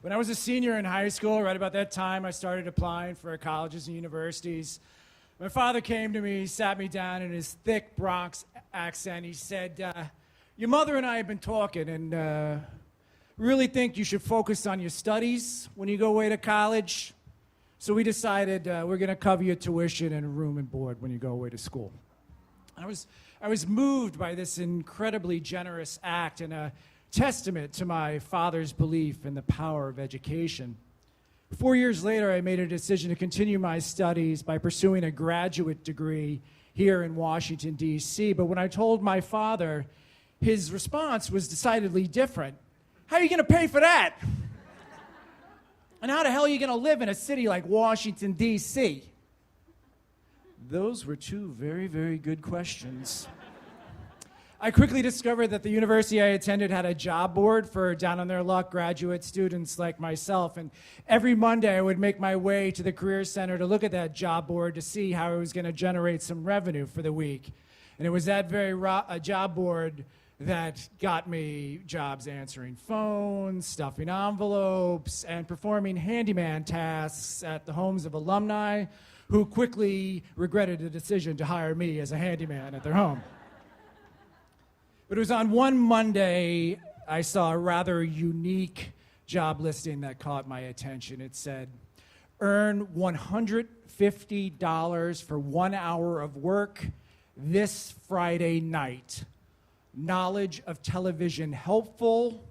When I was a senior in high school, right about that time, I started applying for colleges and universities. My father came to me, sat me down in his thick Bronx accent. He said, your mother and I have been talking, and really think you should focus on your studies when you go away to college. So we decided we're going to cover your tuition and room and board when you go away to school. I was moved by this incredibly generous act and a testament to my father's belief in the power of education. 4 years later, I made a decision to continue my studies by pursuing a graduate degree here in Washington, D.C. But when I told my father, his response was decidedly different. How are you going to pay for that? And how the hell are you going to live in a city like Washington, D.C.? Those were two very, very good questions. I quickly discovered that the university I attended had a job board for down-on-their-luck graduate students like myself, and every Monday I would make my way to the Career Center to look at that job board to see how it was going to generate some revenue for the week. And it was that very job board that got me jobs answering phones, stuffing envelopes, and performing handyman tasks at the homes of alumni who quickly regretted the decision to hire me as a handyman at their home. But it was on one Monday I saw a rather unique job listing that caught my attention. It said, earn $150 for 1 hour of work this Friday night. Knowledge of television helpful?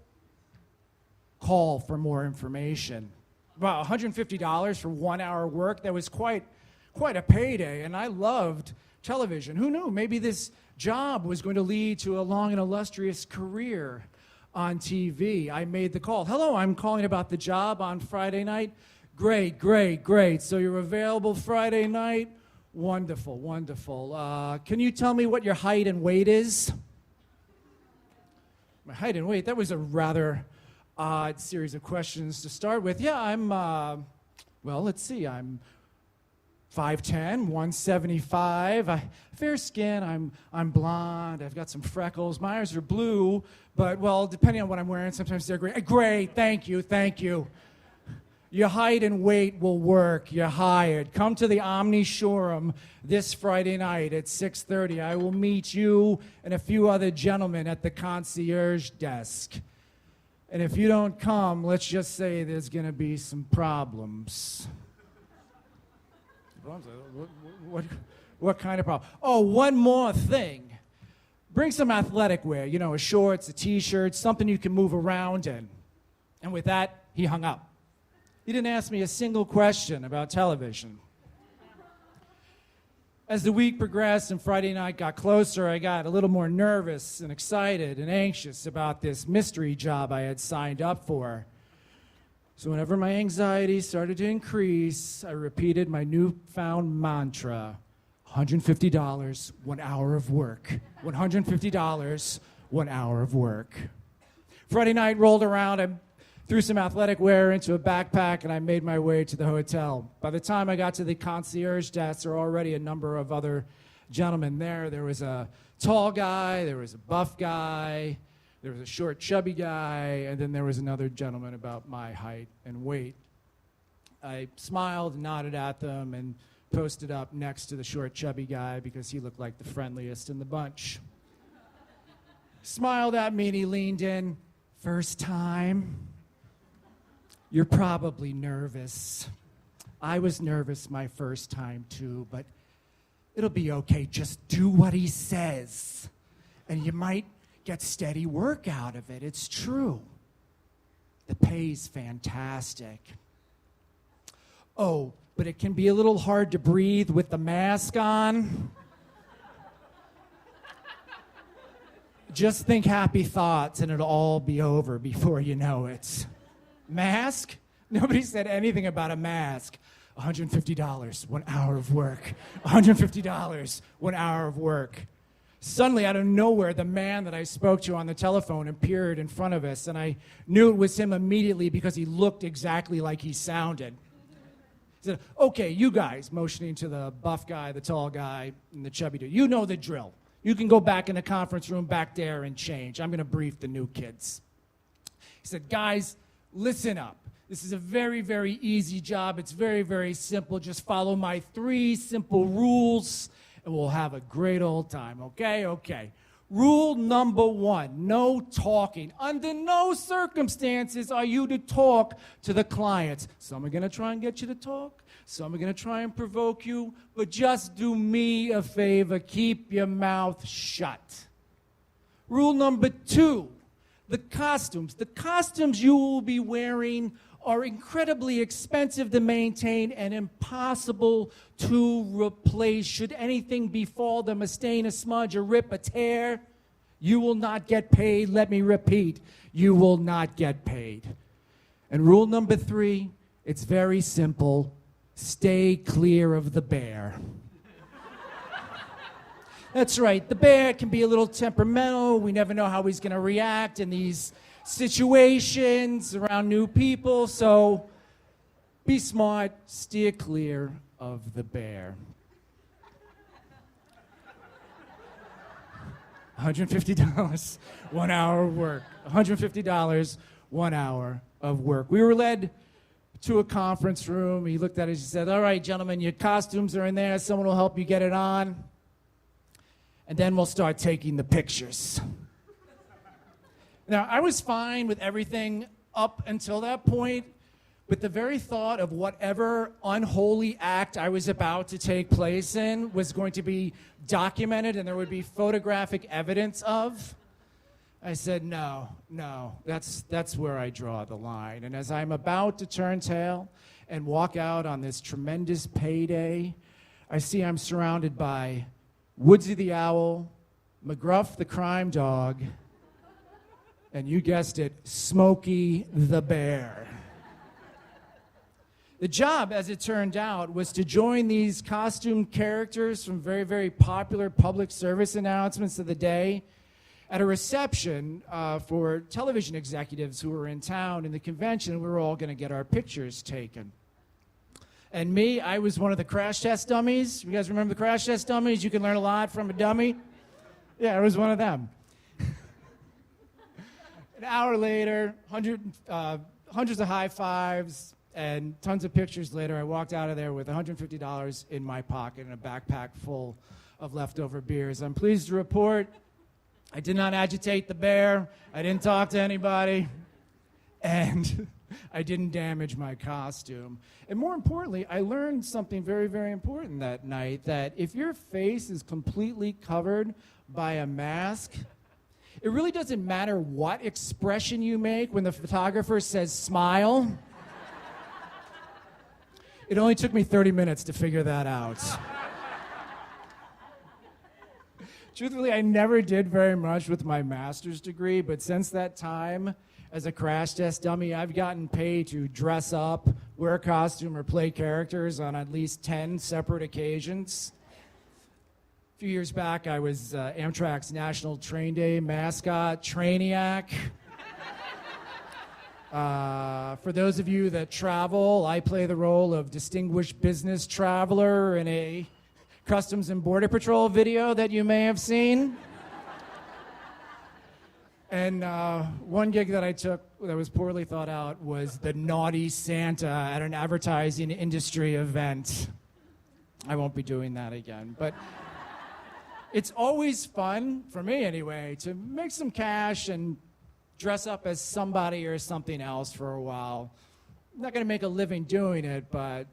Call for more information. Wow, $150 for 1 hour work? That was quite a payday, and I loved television. Who knew? Maybe this job was going to lead to a long and illustrious career on TV. I made the call. Hello, I'm calling about the job on Friday night. Great. So you're available Friday night? Wonderful. Can you tell me what your height and weight is? My height and weight, that was a rather odd series of questions to start with. Yeah, I'm 5'10", 175, fair skin, I'm blonde, I've got some freckles, my eyes are blue, but, well, depending on what I'm wearing, sometimes they're gray. Great, thank you. Your height and weight will work, you're hired. Come to the Omni Showroom this Friday night at 6:30. I will meet you and a few other gentlemen at the concierge desk. And if you don't come, let's just say there's gonna be some problems. What kind of problem? Oh, one more thing. Bring some athletic wear, a shorts, a t-shirt, something you can move around in. And with that, he hung up. He didn't ask me a single question about television. As the week progressed and Friday night got closer, I got a little more nervous and excited and anxious about this mystery job I had signed up for. So whenever my anxiety started to increase, I repeated my newfound mantra, $150, 1 hour of work. $150, 1 hour of work. Friday night rolled around, I threw some athletic wear into a backpack, and I made my way to the hotel. By the time I got to the concierge desk, there were already a number of other gentlemen there. There was a tall guy, there was a buff guy, there was a short, chubby guy, and then there was another gentleman about my height and weight. I smiled, nodded at them, and posted up next to the short, chubby guy because he looked like the friendliest in the bunch. Smiled at me, and he leaned in. First time? You're probably nervous. I was nervous my first time, too, but it'll be okay. Just do what he says, and you might get steady work out of it. It's true. The pay's fantastic. Oh, but it can be a little hard to breathe with the mask on. Just think happy thoughts and it'll all be over before you know it. Mask? Nobody said anything about a mask. $150, 1 hour of work. $150, 1 hour of work. Suddenly, out of nowhere, the man that I spoke to on the telephone appeared in front of us, and I knew it was him immediately because he looked exactly like he sounded. He said, okay, you guys, motioning to the buff guy, the tall guy, and the chubby dude, you know the drill. You can go back in the conference room back there and change. I'm going to brief the new kids. He said, guys, listen up. This is a very, very easy job. It's very, very simple. Just follow my 3 simple rules, and we'll have a great old time, okay? Okay. Rule number 1, no talking. Under no circumstances are you to talk to the clients. Some are going to try and get you to talk. Some are going to try and provoke you. But just do me a favor. Keep your mouth shut. Rule number 2, the costumes. The costumes you will be wearing are incredibly expensive to maintain and impossible to replace. Should anything befall them, a stain, a smudge, a rip, a tear, you will not get paid. Let me repeat, you will not get paid. And rule number 3, it's very simple. Stay clear of the bear. That's right, the bear can be a little temperamental. We never know how he's going to react in these situations around new people, so be smart, steer clear of the bear. $150, 1 hour of work. $150, 1 hour of work. We were led to a conference room. He looked at us and said, all right, gentlemen, your costumes are in there. Someone will help you get it on. And then we'll start taking the pictures. Now, I was fine with everything up until that point, but the very thought of whatever unholy act I was about to take place in was going to be documented and there would be photographic evidence of, I said, no, that's where I draw the line. And as I'm about to turn tail and walk out on this tremendous payday, I see I'm surrounded by Woodsy the Owl, McGruff the Crime Dog, and you guessed it, Smokey the Bear. The job, as it turned out, was to join these costumed characters from very, very popular public service announcements of the day at a reception for television executives who were in town in the convention. We were all going to get our pictures taken. And me, I was one of the crash test dummies. You guys remember the crash test dummies? You can learn a lot from a dummy. Yeah, I was one of them. An hour later, hundreds of high fives and tons of pictures later, I walked out of there with $150 in my pocket and a backpack full of leftover beers. I'm pleased to report I did not agitate the bear. I didn't talk to anybody. And I didn't damage my costume. And more importantly, I learned something very, very important that night, that if your face is completely covered by a mask, it really doesn't matter what expression you make when the photographer says smile. It only took me 30 minutes to figure that out. Truthfully, I never did very much with my master's degree, but since that time, as a crash test dummy, I've gotten paid to dress up, wear a costume, or play characters on at least 10 separate occasions. A few years back, I was Amtrak's National Train Day mascot, Trainiac. For those of you that travel, I play the role of distinguished business traveler in a Customs and Border Patrol video that you may have seen. And one gig that I took that was poorly thought out was the naughty Santa at an advertising industry event. I won't be doing that again. But it's always fun, for me anyway, to make some cash and dress up as somebody or something else for a while. I'm not going to make a living doing it, but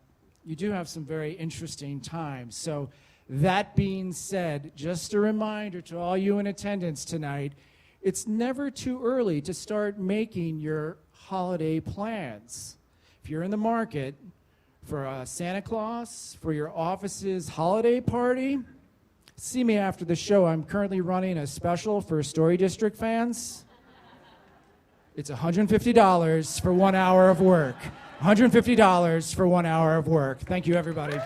you do have some very interesting times. So that being said, just a reminder to all you in attendance tonight, it's never too early to start making your holiday plans. If you're in the market for a Santa Claus, for your office's holiday party, see me after the show. I'm currently running a special for Story District fans. It's $150 for 1 hour of work. $150 for 1 hour of work. Thank you, everybody.